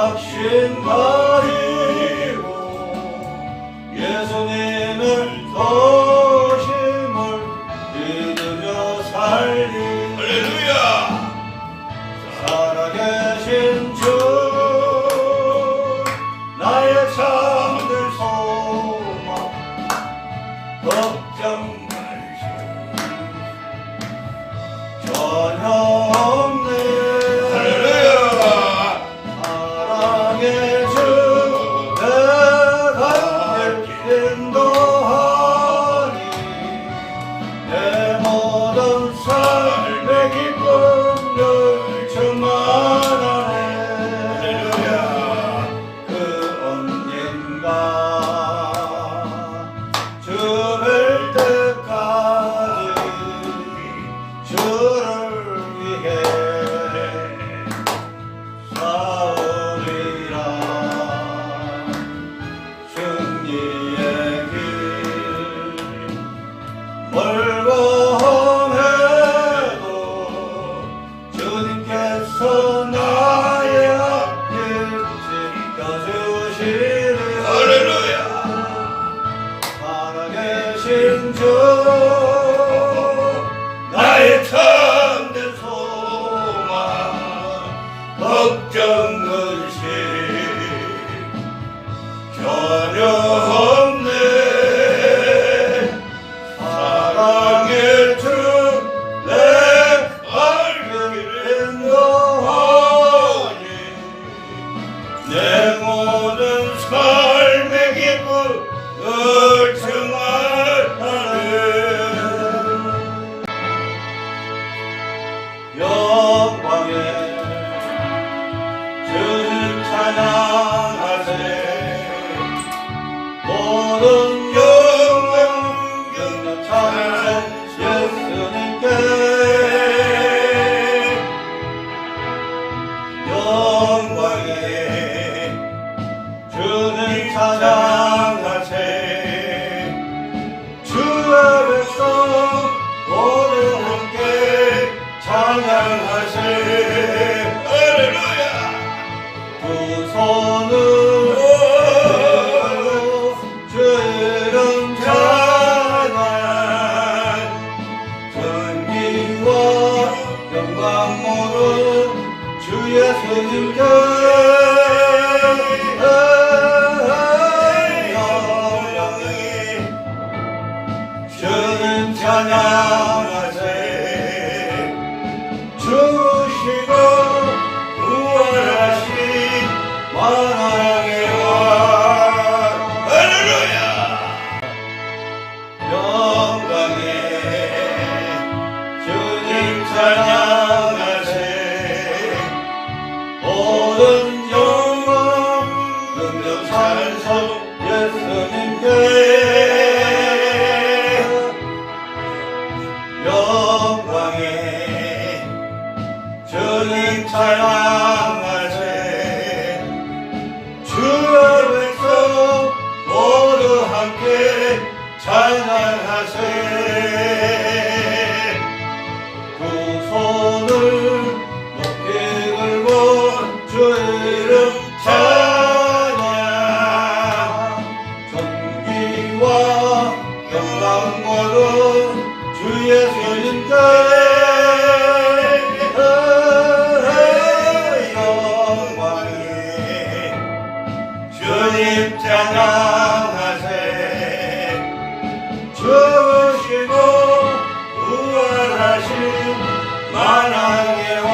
확신 가지고 예수님을 도심을 믿으며 살리 할렐루야. 살아계신 주 나의 참된 소망 걱정 전혀 없네. 할렐루야. 사랑의 주 내가 인도하니 내 모든 삶의 기쁨 늘 충만하네. 할렐루야. 그 언젠가 주를 때까지 주를 위해 싸우리라. 승리의 길 멀고 험해도 주님께서 나의 앞길 지켜주시리. 할렐루야. 살아계신 주 나의 참된 소망 걱정 근심 전혀 없네. 사랑의 주 내 알길 인도하니 내 모든 삶의 기쁨 늘 충만하네. 영광의 주님 찬양하세. 모든 영광 영광 찬양 예수님께. 영광의 주님 찬양하세. 주의 백성 모두 함께 찬양하세. 할렐루야. 두 손을 주 이름 찬양. 전기와 영광 모두 주 예수님께. 영광의 주님 찬양하세. 주시고 부활하신 만왕의 왕. 할렐루야. 영광의 주님 찬양하세. 모든 영광 능력 찬송 예수님께. 영광의 주님 찬양하세. 주의 백성 모두 함께 찬양하세. 두 손을 높이 들고 주 이름 찬양. 존귀와 영광 모두 주 예수님께. 영광의 주님 찬양하세. 주시고 부활하신 만왕의 왕.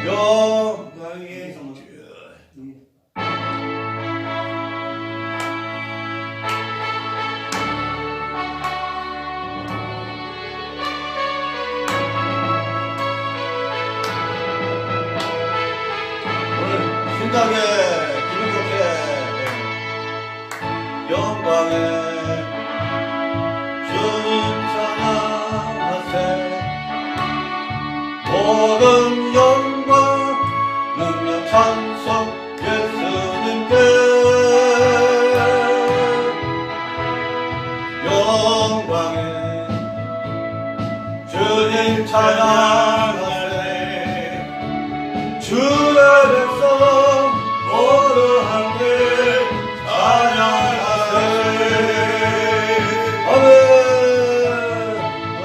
영광의 오늘 신나게 기분 좋게 영광의 주님 찬양하세. 모든 영광 능력 찬송 예수님께. 영광의 주님 찬양하세. 주의 백성 모두 함께 찬양하세. 아멘.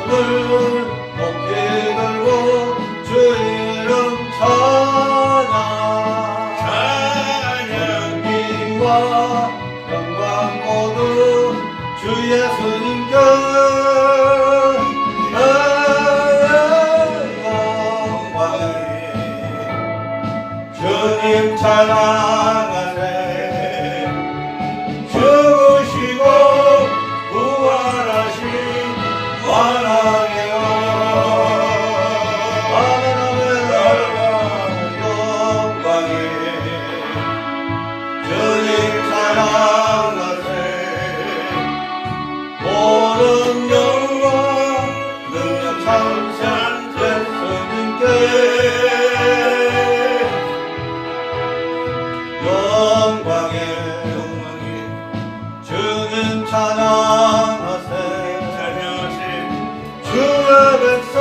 오늘 높이 들고 주 이름 찬양 영광과 영광 모두 주 예수님께 영광에 주님 찬양하세. 죽으시고 부활하신 만왕의 왕 아멘 아멘 영광에 주님 찬양하세. 모든 영광 능력 찬양 예수님께 영광에 주님 찬양하세. 주의 백성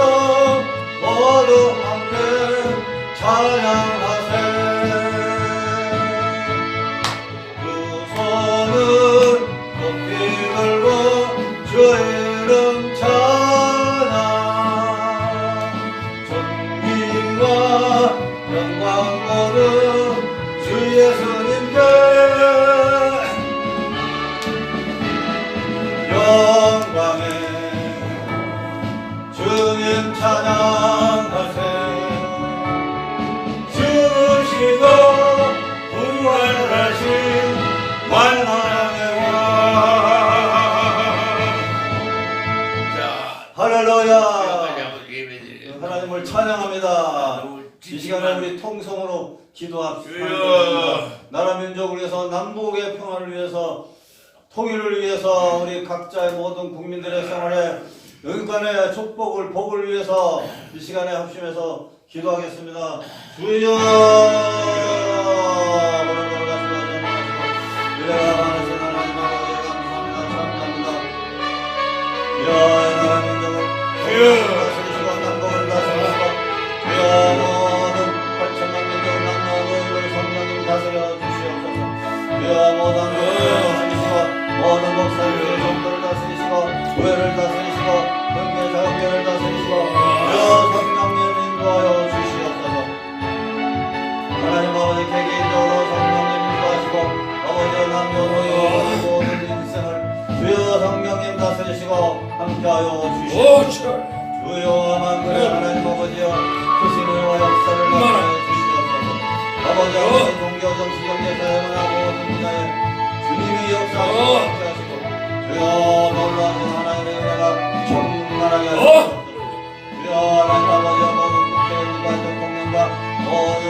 모두 함께 찬양하세. 두 손을 높이 들고 주 이름 찬양 존귀와 영광 모두 주 예수님께 영광에 주님 찬양하세. 죽으시고 부활하신 만왕의 왕 할렐루야. 하나님을 찬양합니다. 이 시간에 우리 통성으로 기도합시다. 나라 민족을 위해서 남북의 평화를 위해서 통일을 위해서 우리 각자의 모든 국민들의 생활에 은간의 축복을 복을 위해서 이 시간에 합심해서 기도하겠습니다. 주여 다스리시고 남북을 다스리시고 주여 모든 8천만 민족 남북을 성령님 다스려 주시옵소서. 주여 모든 다스리시고 모든 목사님의 정도를 다스리시고 교회를 다스리시고 경계 자격계를 다스리시고 주여 성령님 인도하여 주시옵소서. 하나님 아버지 개개인적으로 성령님 인도하시고 아버지와 남녀노소 모든 인생을 주여 성령님 다스리시고 함께하여 주시옵소서. 주여 만군의 하나님 아버지여 크신의와 역사를 나타내 주시옵소서. 아버지 아버지 종교 정치 경제 사회 문화 모든 분야에 주님의 역사를 함께하시고 주여 놀라운 하나님의 은혜가 충만하게 하시옵소서. 주여 하나님 아버지여 모든 국회의원과 대통령과 모든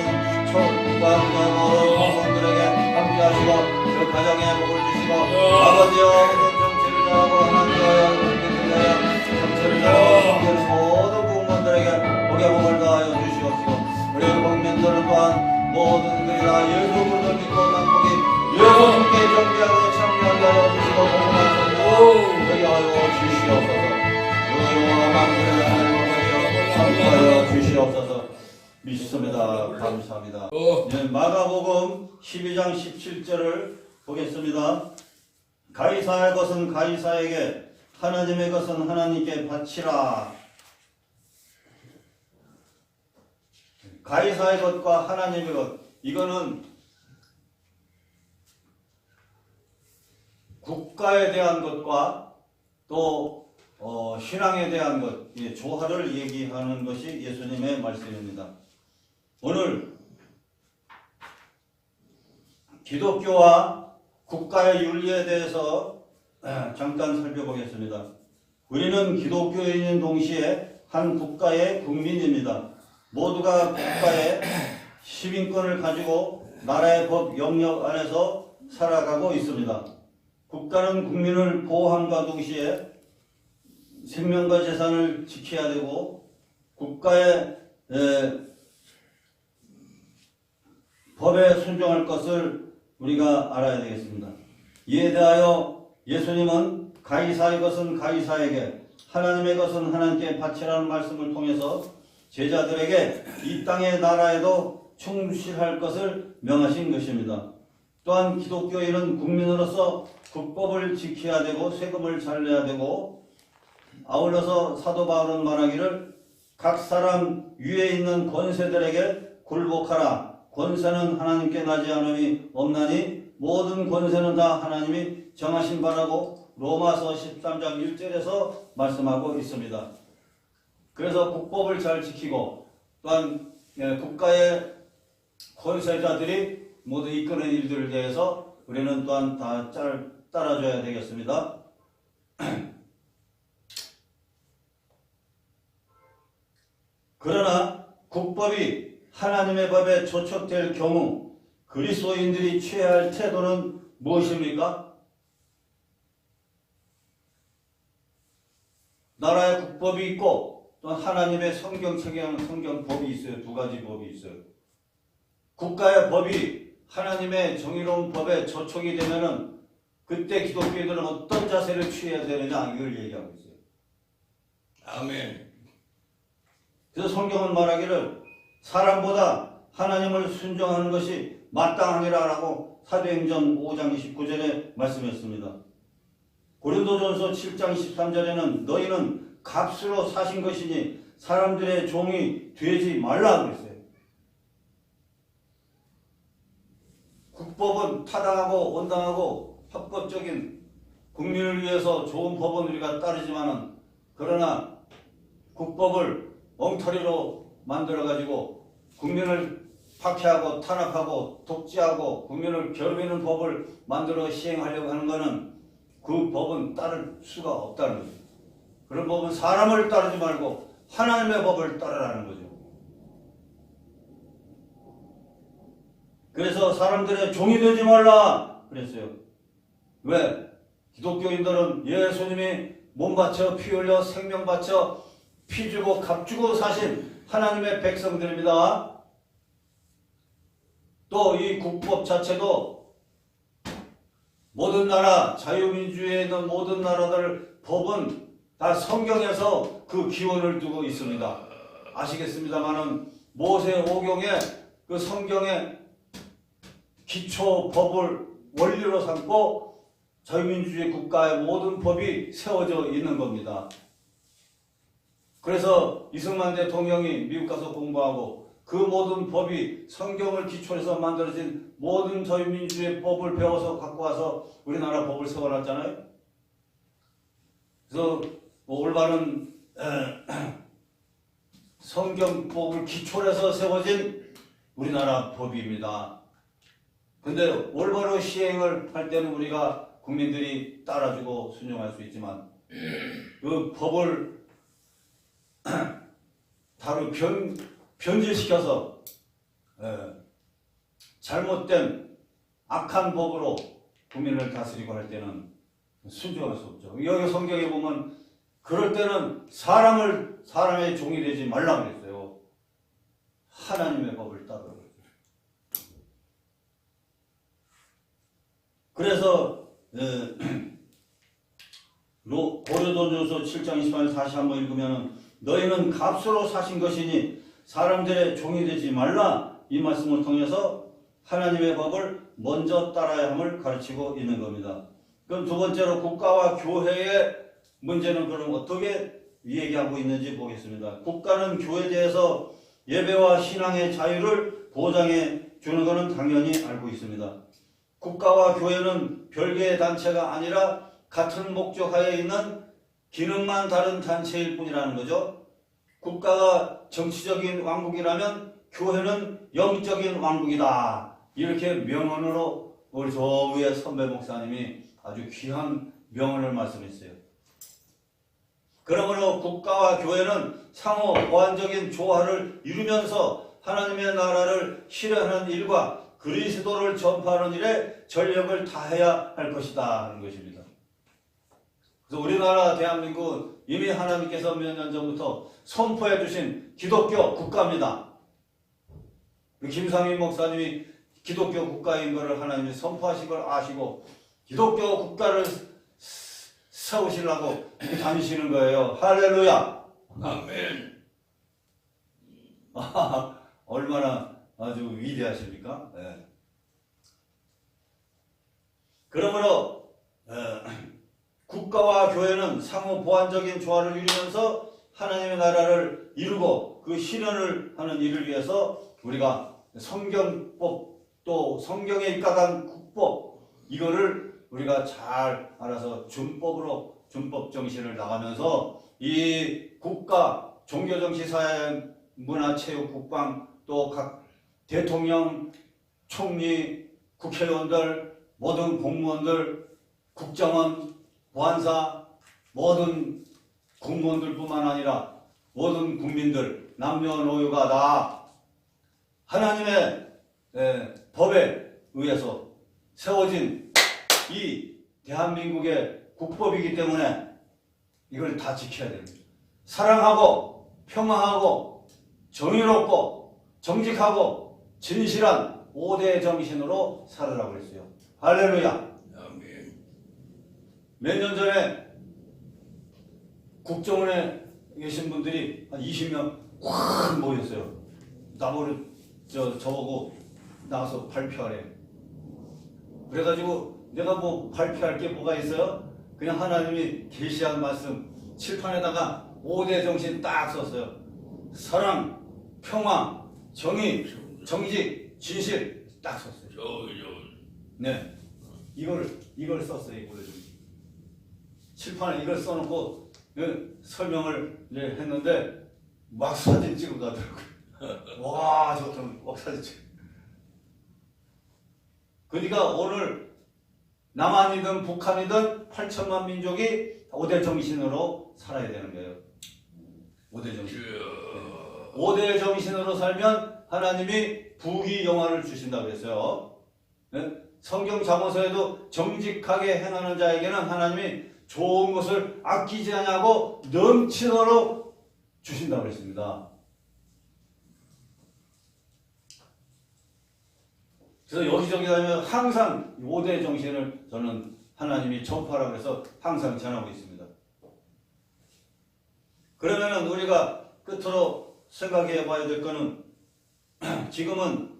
총관과 모든 공무원들에게 함께하시고 그 가정에 복을 주시고 아버지여 모든 정치를 잘하고 하나님과의 국민을 위하여 정치를 잘하고 모든 공무원들에게 복의 복을 다하여 주시옵시고 우리 국민들은 또한 모든 그들이 다 예수 그리스도를 믿고 남북이 예수님께 정비하고 참여하게 하여 주시고 복음을 전하고 되게 하여 주시옵소서. 주여 만군의 하나님 아버지여 참여하여 주시옵소서. 믿습니다. 감사합니다. 네, 마가복음 12장 17절을 보겠습니다. 가이사의 것은 가이사에게 하나님의 것은 하나님께 바치라. 가이사의 것과 하나님의 것, 이거는 국가에 대한 것과 또 신앙에 대한 것, 조화를 얘기하는 것이 예수님의 말씀입니다. 오늘 기독교와 국가의 윤리에 대해서 잠깐 살펴보겠습니다. 우리는 기독교인인 동시에 한 국가의 국민입니다. 모두가 국가의 시민권을 가지고 나라의 법 영역 안에서 살아가고 있습니다. 국가는 국민을 보호함과 동시에 생명과 재산을 지켜야 되고 국가의 법에 순종할 것을 우리가 알아야 되겠습니다. 이에 대하여 예수님은 가이사의 것은 가이사에게 하나님의 것은 하나님께 바치라는 말씀을 통해서 제자들에게 이 땅의 나라에도 충실할 것을 명하신 것입니다. 또한 기독교인은 국민으로서 국법을 지켜야 되고 세금을 잘 내야 되고, 아울러서 사도 바울은 말하기를 각 사람 위에 있는 권세들에게 굴복하라. 권세는 하나님께 나지 않음이 없나니 모든 권세는 다 하나님이 정하신 바라고 로마서 13장 1절에서 말씀하고 있습니다. 그래서 국법을 잘 지키고 또한 국가의 권세자들이 모두 이끄는 일들에 대해서 우리는 또한 다 따라줘야 되겠습니다. 그러나 국법이 하나님의 법에 조촉될 경우 그리스도인들이 취해야 할 태도는 무엇입니까? 나라의 국법이 있고 또 하나님의 성경책에는 성경법이 있어요. 두 가지 법이 있어요. 국가의 법이 하나님의 정의로운 법에 저촉이 되면은 그때 기독교인들은 어떤 자세를 취해야 되느냐, 이걸 얘기하고 있어요. 아멘. 그래서 성경은 말하기를 사람보다 하나님을 순종하는 것이 마땅하니라라고 사도행전 5장 29절에 말씀했습니다. 고린도전서 7장 13절에는 너희는 값으로 사신 것이니 사람들의 종이 되지 말라 그랬어요. 국법은 타당하고 온당하고 합법적인 국민을 위해서 좋은 법은 우리가 따르지만은, 그러나 국법을 엉터리로 만들어가지고 국민을 박해하고 탄압하고 독재하고 국민을 괴롭히는 법을 만들어 시행하려고 하는 것은 그 법은 따를 수가 없다는 거죠. 그런 법은 사람을 따르지 말고 하나님의 법을 따르라는 거죠. 그래서 사람들의 종이 되지 말라 그랬어요. 왜? 기독교인들은 예수님이 몸 바쳐 피 흘려 생명 바쳐 피 주고 값 주고 사신 하나님의 백성들입니다. 또 이 국법 자체도 모든 나라, 자유민주주의에 있는 모든 나라들 법은 다 성경에서 그 기원을 두고 있습니다. 아시겠습니다만은 모세 오경에 그 성경의 기초 법을 원리로 삼고 자유민주주의 국가의 모든 법이 세워져 있는 겁니다. 그래서 이승만 대통령이 미국 가서 공부하고 그 모든 법이 성경을 기초로 해서 만들어진 모든 자유민주주의 법을 배워서 갖고 와서 우리나라 법을 세워놨잖아요. 그래서 올바른 성경법을 기초로 해서 세워진 우리나라 법입니다. 근데 올바로 시행을 할 때는 우리가 국민들이 따라주고 순종할 수 있지만 그 법을 다루 변질시켜서 잘못된 악한 법으로 국민을 다스리고 할 때는 순종할 수 없죠. 여기 성경에 보면 그럴 때는 사람의 종이 되지 말라 그랬어요. 하나님의 법을 따르라. 그래서 고린도전서 7장 28절 다시 한번 읽으면 너희는 값으로 사신 것이니 사람들의 종이 되지 말라, 이 말씀을 통해서 하나님의 법을 먼저 따라야 함을 가르치고 있는 겁니다. 그럼 두 번째로 국가와 교회의 문제는 그럼 어떻게 얘기하고 있는지 보겠습니다. 국가는 교회에 대해서 예배와 신앙의 자유를 보장해 주는 것은 당연히 알고 있습니다. 국가와 교회는 별개의 단체가 아니라 같은 목적 하에 있는 기능만 다른 단체일 뿐이라는 거죠. 국가가 정치적인 왕국이라면 교회는 영적인 왕국이다. 이렇게 명언으로 우리 저 위에 선배 목사님이 아주 귀한 명언을 말씀했어요. 그러므로 국가와 교회는 상호 보완적인 조화를 이루면서 하나님의 나라를 실현하는 일과 그리스도를 전파하는 일에 전력을 다해야 할 것이다 하는 것입니다. 그래서 우리나라 대한민국 이미 하나님께서 몇 년 전부터 선포해 주신 기독교 국가입니다. 김상민 목사님이 기독교 국가인 것을 하나님이 선포하신 걸 아시고 기독교 국가를 세우시려고 다니시는 거예요. 할렐루야. 아멘. 얼마나 아주 기대하십니까? 예. 그러므로 국가와 교회는 상호 보완적인 조화를 이루면서 하나님의 나라를 이루고 그 실현을 하는 일을 위해서 우리가 성경법 또 성경에 입각한 국법 이거를 우리가 잘 알아서 준법 정신을 나가면서 이 국가 종교정치 사회 문화 체육 국방 또 각 대통령 총리 국회의원들 모든 공무원들 국정원 보안사 모든 공무원들뿐만 아니라 모든 국민들 남녀노유가 다 하나님의 법에 의해서 세워진 이 대한민국의 국법이기 때문에 이걸 다 지켜야 됩니다. 사랑하고 평화하고 정의롭고 정직하고 진실한 5대 정신으로 살으라고 그랬어요. 할렐루야. 아멘. 몇 년 전에 국정원에 계신 분들이 한 20명 확 모였어요. 나보고 저보고 나가서 발표하래. 그래가지고 내가 뭐 발표할 게 뭐가 있어요? 그냥 하나님이 계시한 말씀 칠판에다가 5대 정신 딱 썼어요. 사랑, 평화, 정의, 정직, 진실 딱 썼어요. 네, 이걸 썼어요. 이걸 칠판에 이걸 써놓고 설명을 했는데 막 사진 찍어 가더라고요. 와, 좋다. 막 사진 찍어. 그러니까 오늘 남한이든 북한이든 8천만 민족이 5대 정신으로 살아야 되는 거예요. 5대 정신. 5대 정신으로 살면 하나님이 부귀 영화를 주신다고 그랬어요. 성경 잠언서에도 정직하게 행하는 자에게는 하나님이 좋은 것을 아끼지 않냐고 넘치도록 주신다고 그랬습니다. 그래서 여기저기 다니면 항상 5대 정신을 저는 하나님이 전파라고 해서 항상 전하고 있습니다. 그러면은 우리가 끝으로 생각해 봐야 될 거는 지금은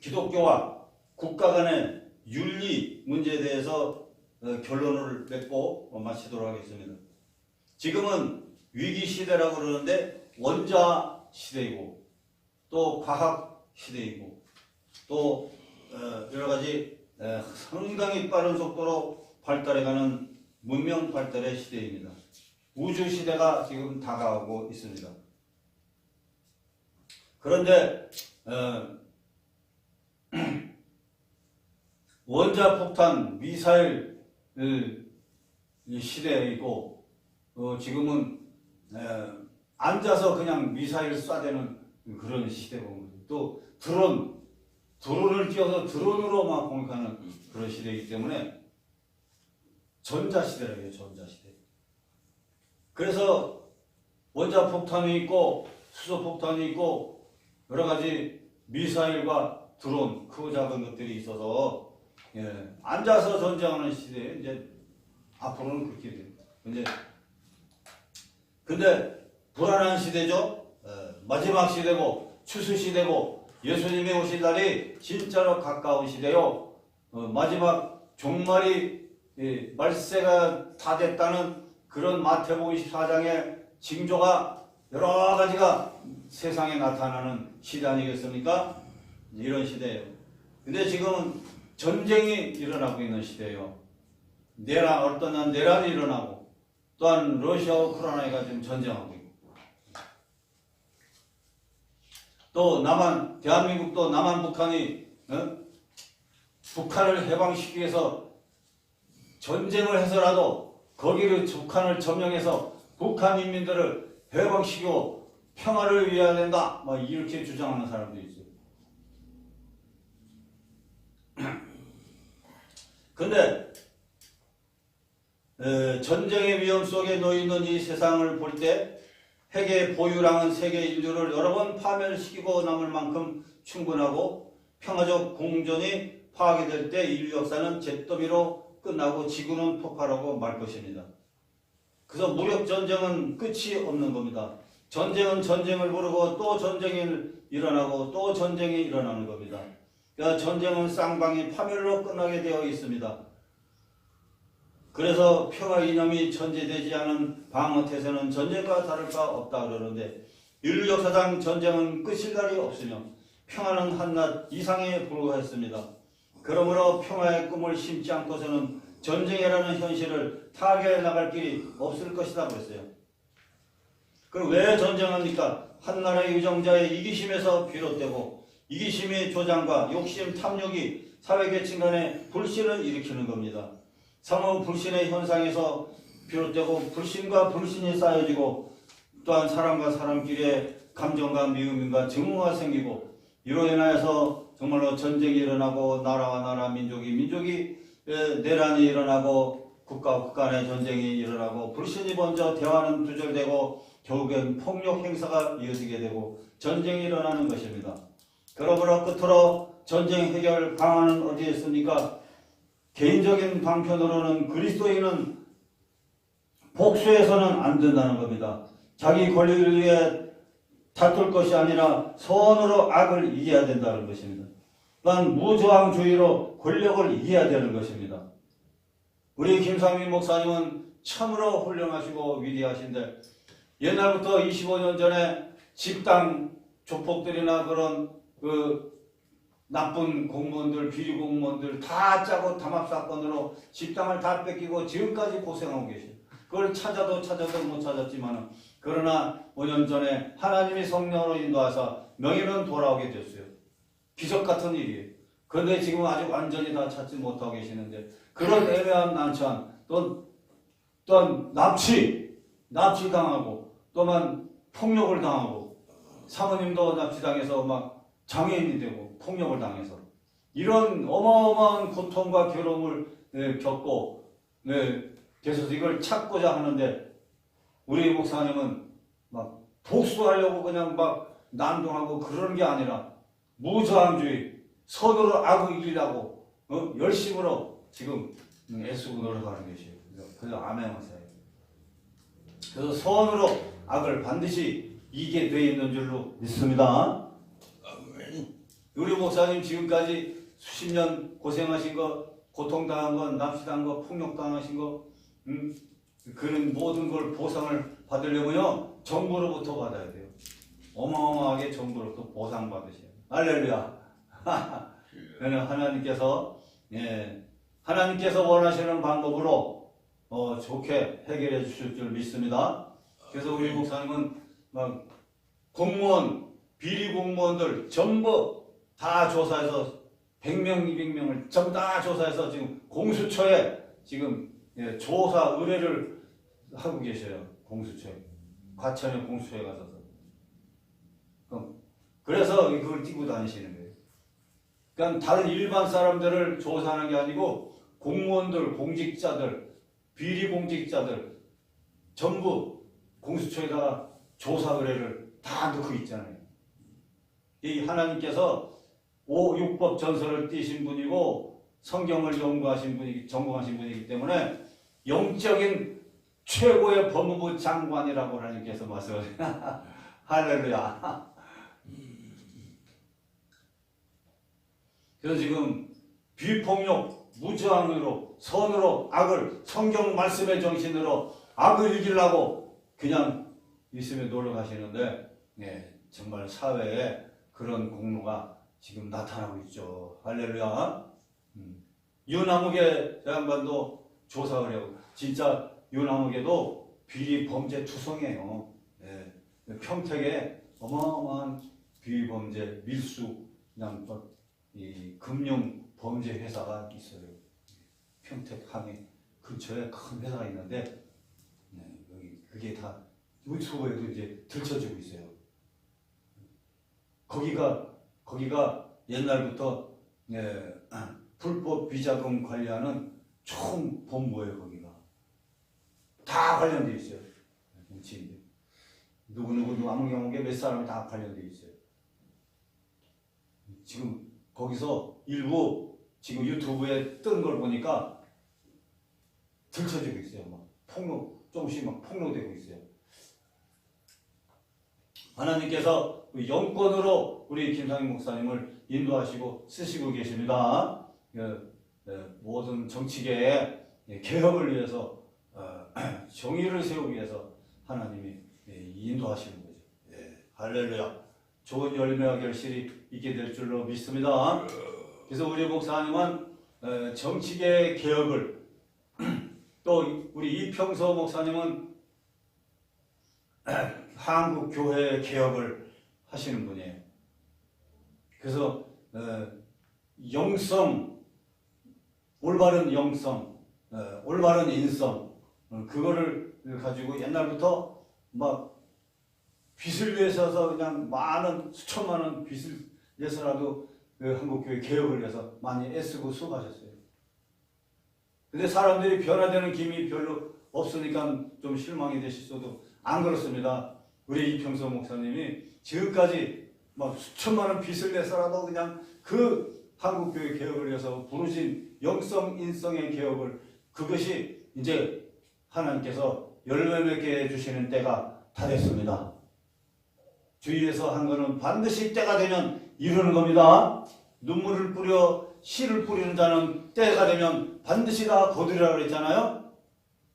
기독교와 국가 간의 윤리 문제에 대해서 결론을 맺고 마치도록 하겠습니다. 지금은 위기 시대라고 그러는데 원자 시대이고 또 과학 시대이고 또 여러 가지 상당히 빠른 속도로 발달해가는 문명 발달의 시대입니다. 우주 시대가 지금 다가오고 있습니다. 그런데 원자폭탄 미사일 시대이고 지금은 앉아서 그냥 미사일 쏴대는 그런 시대고 또 드론을 띄워서 드론으로 막 공격하는 그런 시대이기 때문에 전자시대라고 해요. 전자시대. 그래서 원자폭탄이 있고 수소폭탄이 있고 여러 가지 미사일과 드론 크고 작은 것들이 있어서 앉아서 전쟁하는 시대에 이제 앞으로는 그렇게 됩니다. 근데 불안한 시대죠. 마지막 시대고 추수 시대고 예수님이 오실 날이 진짜로 가까운 시대요. 마지막 종말이 말세가 다 됐다는 그런 마태복음 24장의 징조가 여러 가지가 세상에 나타나는 시대 아니겠습니까? 이런 시대예요. 근데 지금은 전쟁이 일어나고 있는 시대예요. 어떤 날 내란이 일어나고 또한 러시아와 우크라이나가 지금 전쟁하고 있고 또 대한민국도 남한 북한이 북한을 해방시키기 위해서 전쟁을 해서라도 거기를 북한을 점령해서 북한 인민들을 해방시키고 평화를 위해야 된다. 막 이렇게 주장하는 사람도 있어요. 근데 전쟁의 위험 속에 놓여있는 이 세상을 볼 때 핵의 보유량은 세계 인류를 여러 번 파멸시키고 남을 만큼 충분하고 평화적 공존이 파괴될 때 인류 역사는 잿더미로 끝나고 지구는 폭발하고 말 것입니다. 그래서 무력 전쟁은 끝이 없는 겁니다. 전쟁은 전쟁을 부르고 또 전쟁이 일어나고 또 전쟁이 일어나는 겁니다. 그러니까 전쟁은 쌍방이 파멸로 끝나게 되어 있습니다. 그래서 평화 이념이 전제되지 않은 방어태세는 전쟁과 다를 바 없다 그러는데 인류 역사상 전쟁은 끝일 날이 없으며 평화는 한낱 이상에 불과했습니다. 그러므로 평화의 꿈을 심지 않고서는 전쟁이라는 현실을 타개해 나갈 길이 없을 것이다 그랬어요. 그럼 왜 전쟁합니까? 한 나라의 유정자의 이기심에서 비롯되고 이기심의 조장과 욕심, 탐욕이 사회계층 간의 불신을 일으키는 겁니다. 상호 불신의 현상에서 비롯되고 불신과 불신이 쌓여지고 또한 사람과 사람끼리의 감정과 미움과 증오가 생기고 이로 인하여서 정말로 전쟁이 일어나고 나라와 나라, 민족이 내란이 일어나고 국가와 국가 간의 전쟁이 일어나고 불신이 먼저 대화는 두절되고 결국엔 폭력 행사가 이어지게 되고 전쟁이 일어나는 것입니다. 그러므로 끝으로 전쟁 해결 방안은 어디에 있습니까? 개인적인 방편으로는 그리스도인은 복수해서는 안 된다는 겁니다. 자기 권리를 위해 다툴 것이 아니라 선으로 악을 이겨야 된다는 것입니다. 또한 무저항주의로 권력을 이겨야 되는 것입니다. 우리 김상민 목사님은 참으로 훌륭하시고 위대하신데 옛날부터 25년 전에 집단 조폭들이나 그런 나쁜 공무원들, 비리 공무원들 다 짜고 담합 사건으로 집당을 다 뺏기고 지금까지 고생하고 계셔요. 그걸 찾아도 못 찾았지만 그러나 5년 전에 하나님이 성령으로 인도하사 명예는 돌아오게 됐어요. 기적 같은 일이에요. 그런데 지금 아직 완전히 다 찾지 못하고 계시는데 그런 애매한 난처한 또한 납치당하고 또한 폭력을 당하고 사모님도 납치당해서 막 장애인이 되고 폭력을 당해서 이런 어마어마한 고통과 괴로움을 겪고 그래서 이걸 찾고자 하는데 우리 목사님은 막 복수하려고 그냥 막 난동하고 그러는 게 아니라 무저항주의 선으로 악을 이기려고 열심으로 지금 애쓰고 노력하는 것이에요. 그래서 아멘 하세요. 그래서 선으로 악을 반드시 이기게 되어 있는 줄로 믿습니다. 우리 목사님 지금까지 수십 년 고생하신 거, 고통당한 거, 납치당한 거, 폭력당하신 거, 그런 모든 걸 보상을 받으려면요 정부로부터 받아야 돼요. 어마어마하게 정부로부터 보상받으셔요. 할렐루야. 그는 하나님께서 원하시는 방법으로 좋게 해결해 주실 줄 믿습니다. 그래서 우리 목사님은 막 공무원, 비리 공무원들 전부 다 조사해서 100명, 200명을 전부 다 조사해서 지금 공수처에 지금 조사 의뢰를 하고 계셔요. 공수처에. 과천의 공수처에 가서. 그래서 그걸 띄고 다니시는 거예요. 그러니까 다른 일반 사람들을 조사하는 게 아니고 공무원들, 공직자들, 비리 공직자들 전부 공수처에다가 조사 의뢰를 다 넣고 있잖아요. 이 하나님께서 5,6법 전설을 띄신 분이고 성경을 전공하신 분이기 때문에 영적인 최고의 법무부 장관이라고 하나님께서 말씀하세요. 할렐루야. 그래서 지금 비폭력, 무저항으로, 선으로 악을 성경 말씀의 정신으로 악을 이기려고 그냥 있으면 노력하시는데 정말 사회에 그런 공로가 지금 나타나고 있죠. 할렐루야. 유나무계 양반도 조사를 해요. 진짜 유나무계도 비리 범죄 투성이에요. 평택에 어마어마한 비리 범죄 밀수 그냥 이 금융 범죄 회사가 있어요. 평택 항해 근처에 큰 회사가 있는데 여기 그게 다 유튜브에도 이제 들춰지고 있어요. 거기가 옛날부터 불법 비자금 관리하는 총 본부예요. 거기가 다 관련돼 있어요. 누구 아무개 몇 사람이 다 관련돼 있어요. 지금 거기서 일부 지금 유튜브에 뜬 걸 보니까 들춰지고 있어요. 막 폭로 조금씩 막 폭로되고 있어요. 하나님께서 그 영권으로 우리 김상희 목사님을 인도하시고 쓰시고 계십니다. 모든 정치계의 개혁을 위해서 정의를 세우기 위해서 하나님이 인도하시는 거죠. 할렐루야. 좋은 열매와 결실이 있게 될 줄로 믿습니다. 그래서 우리 목사님은 정치계 개혁을 또 우리 이평서 목사님은 한국 교회 개혁을 하시는 분이에요. 그래서 영성, 올바른 영성, 올바른 인성, 그거를 가지고 옛날부터 막 빚을 위해서 그냥 많은 수천만 원 빚을 위해서라도 그 한국교회 개혁을 위해서 많이 애쓰고 수고하셨어요. 근데 사람들이 변화되는 힘이 별로 없으니까 좀 실망이 되실 수도 안 그렇습니다. 우리 이평서 목사님이 지금까지 막 수천만 원 빚을 내서라도 그냥 그 한국교회 개혁을 위해서 부르신 영성, 인성의 개혁을 그것이 이제 하나님께서 열매 맺게 해주시는 때가 다 됐습니다. 주위에서 한 거는 반드시 때가 되면 이루는 겁니다. 눈물을 뿌려 씨를 뿌리는 자는 때가 되면 반드시 다 거두리라 그랬잖아요.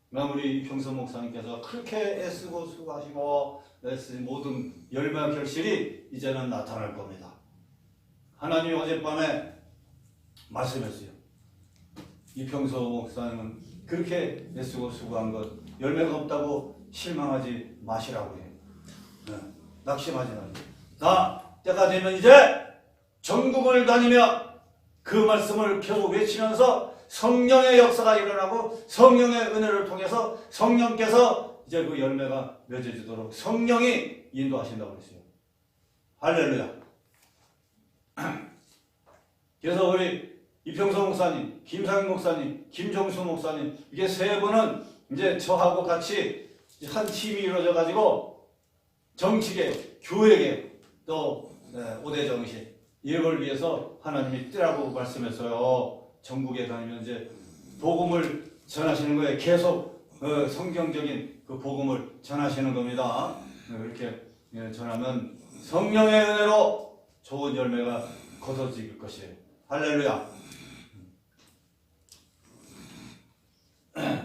그럼 우리 이평서 목사님께서 그렇게 애쓰고 수고하시고 애쓰신 모든 열매와 결실이 이제는 나타날 겁니다. 하나님이 어젯밤에 말씀했어요. 이평서 목사님은 그렇게 애쓰고 수고한 것 열매가 없다고 실망하지 마시라고 해요. 낙심하지 마세요. 때가 되면 이제 전국을 다니며 그 말씀을 계속 외치면서 성령의 역사가 일어나고 성령의 은혜를 통해서 성령께서 이제 그 열매가 맺어지도록 성령이 인도하신다고 그랬어요. 할렐루야. 그래서 우리 이평서 목사님, 김상희 목사님, 김종수 목사님 이게 세 분은 이제 저하고 같이 한 팀이 이루어져 가지고 정치계, 교회계 또 오대정신 이걸 위해서 하나님이 뜨라고 말씀했어요. 전국에 다니면 이제 복음을 전하시는 거예요. 계속 성경적인 그 복음을 전하시는 겁니다. 이렇게 전하면 성령의 은혜로 좋은 열매가 거둬질 것이에요. 할렐루야.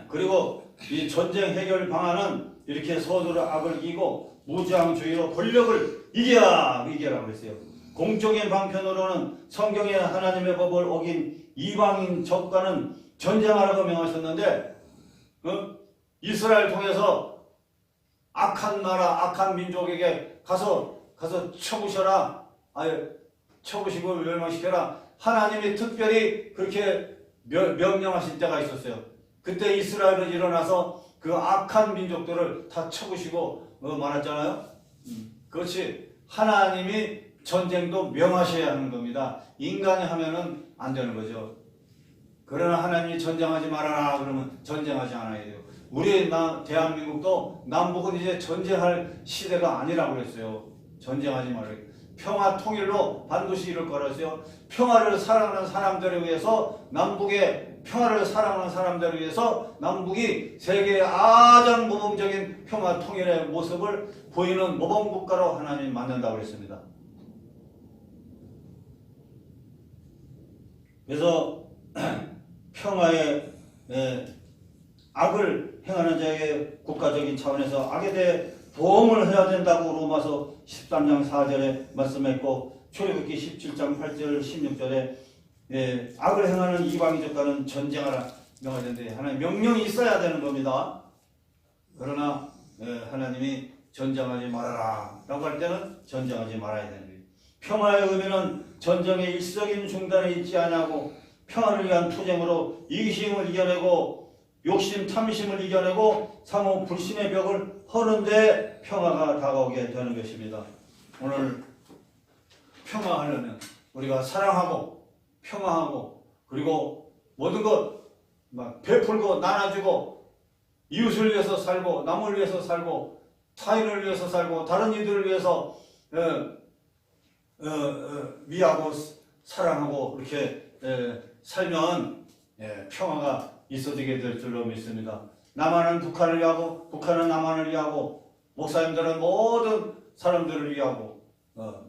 그리고 이 전쟁 해결 방안은 이렇게 서두르 악을 이기고 무장주의로 권력을 이겨라고 했어요. 공적인 방편으로는 성경의 하나님의 법을 어긴 이방인 적과는 전쟁하라고 명하셨는데 이스라엘 통해서 악한 나라, 악한 민족에게 가서 쳐부셔라, 쳐부시고 멸망시켜라. 하나님이 특별히 그렇게 명령하신 때가 있었어요. 그때 이스라엘은 일어나서 그 악한 민족들을 다 쳐부시고 말았잖아요. 그렇지. 하나님이 전쟁도 명하셔야 하는 겁니다. 인간이 하면은 안 되는 거죠. 그러나 하나님이 전쟁하지 말아라 그러면 전쟁하지 않아야 돼요. 우리 대한민국도 남북은 이제 전쟁할 시대가 아니라고 그랬어요. 전쟁하지 말아요. 평화 통일로 반드시 이룰 거라서요. 평화를 사랑하는 사람들을 위해서 남북의 평화를 사랑하는 사람들을 위해서 남북이 세계의 가장 모범적인 평화 통일의 모습을 보이는 모범국가로 하나님이 만든다고 했습니다. 그래서 평화의 악을 행하는 자에게 국가적인 차원에서 악에 대해 보험을 해야 된다고 로마서 13장 4절에 말씀했고 출애굽기 17장 8절 16절에 악을 행하는 이방인족과는 전쟁하라 명하는데 하나님 명령이 있어야 되는 겁니다. 그러나 하나님이 전쟁하지 말아라 라고 할 때는 전쟁하지 말아야 되는 거예요. 평화의 의미는 전쟁의 일시적인 중단이 있지 않냐고 평화를 위한 투쟁으로 이기심을 이겨내고 욕심 탐심을 이겨내고 상호 불신의 벽을 허는데 평화가 다가오게 되는 것입니다. 오늘 평화하려면 우리가 사랑하고 평화하고 그리고 모든 것 막 베풀고 나눠주고 이웃을 위해서 살고 남을 위해서 살고 타인을 위해서 살고 다른 이들을 위해서 위하고 사랑하고 이렇게 살면 평화가 있어지게 될 줄로 믿습니다. 남한은 북한을 위하고 북한은 남한을 위하고 목사님들은 모든 사람들을 위하고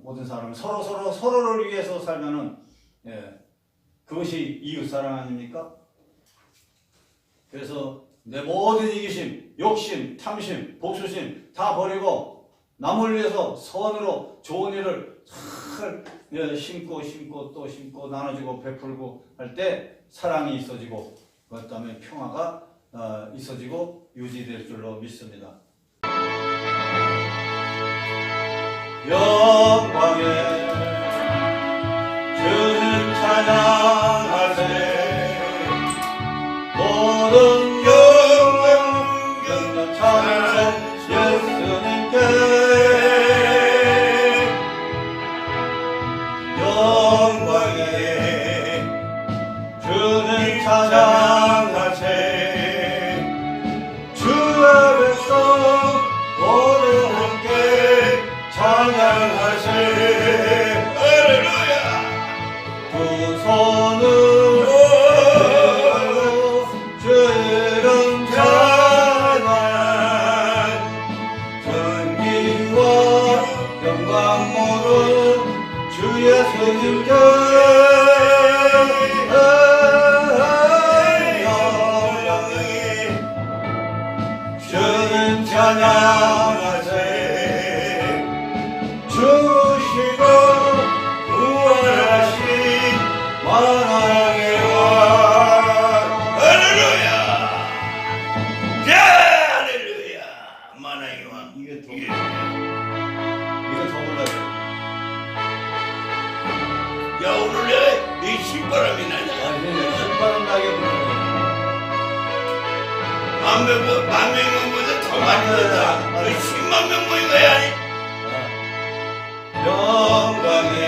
모든 사람 서로를 위해서 살면은 그것이 이웃 사랑 아닙니까? 그래서 내 모든 이기심, 욕심, 탐심, 복수심 다 버리고 남을 위해서 선으로 좋은 일을 잘 심고 또 심고 나눠주고 베풀고 할 때 사랑이 있어지고 그 다음에 평화가 있어지고 유지될 줄로 믿습니다. 영광에 주님 찬양하세 모든 영광 찬송 예수님께 영광에 주님 찬양하세 주 앞에서 모두 함께 찬양하세 할렐루야 두 손을 주 이름 찬양 전기와 영광 모두 주 예수님께 주님 찬양하세 주시고 구원하신 만왕의 왕 할렐루야. 야, 할렐루야. 만왕의 왕. 이게 더 몰라요. 야, 오늘 이 신바람이 나냐? 신바람 나게 부르는 만 명보다 더 많이 되다. 10만 명 모인 거야. 영광에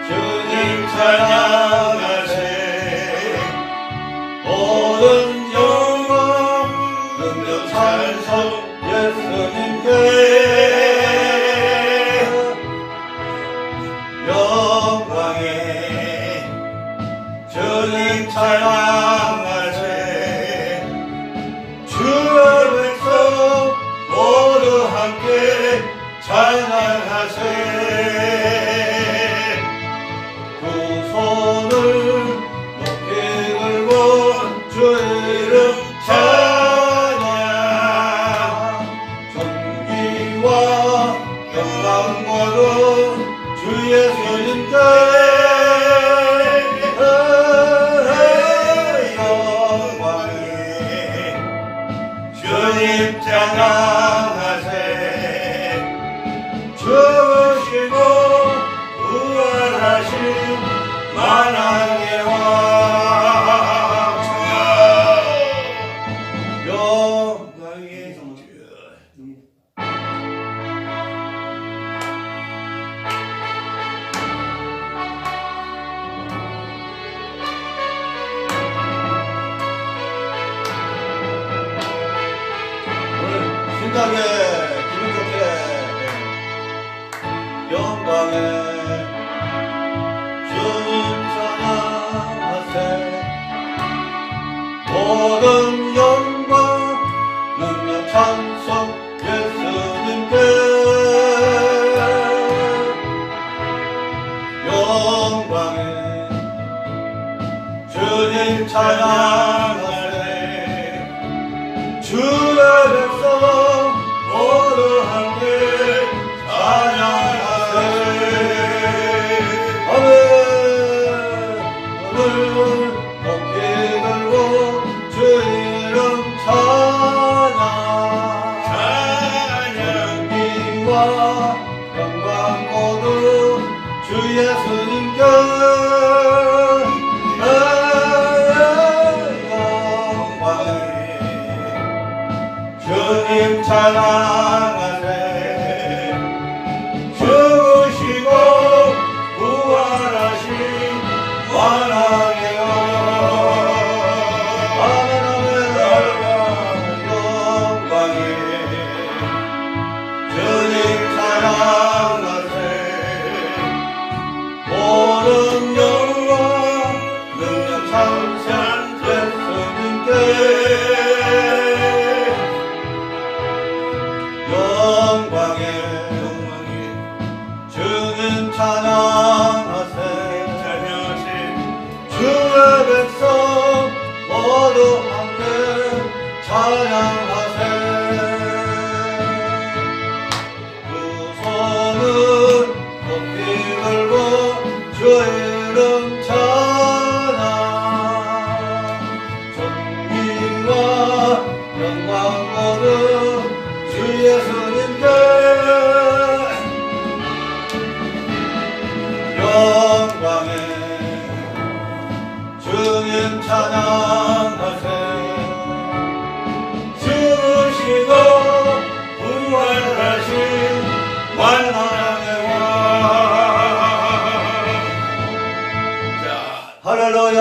주님 찬양하세 모든 영광 능력 찬송 예수님께 영광에 주님 찬양하세 주 앞에서 모두 함께 찬양하세 두 손을 높이 들고 주 이름 찬양 전기와 영광 모두 주 예수님께 영광에 주님 찬양하세 주시고 구원하신 만왕의 왕 영광의 오늘 신나게 기분 좋게 영광에 주님 찬양하세 모든 영광 능력 찬송 예수님께 영광에 주님 찬양하세 주 앞에서 모두 함께 찬양하세 아멘 오늘 높이 들고 주 이름 찬양 찬양기와 영광 모두 주 예수님께 주님 찬양하세 주시고 구원하신 만왕의 왕 아멘 영광에 주님 찬양하세 모든 영광 능력 찬송 예수님께 영광 찬양하세 찬양하세 주의 백성 모두 함께 찬양하세 두 손을 높이 들고 주의 이름 찬양 존귀와 영광 모두 주 예수님께 영광에 주님 찬양하세 죽으시고 부활하신 만왕의 왕 자 할렐루야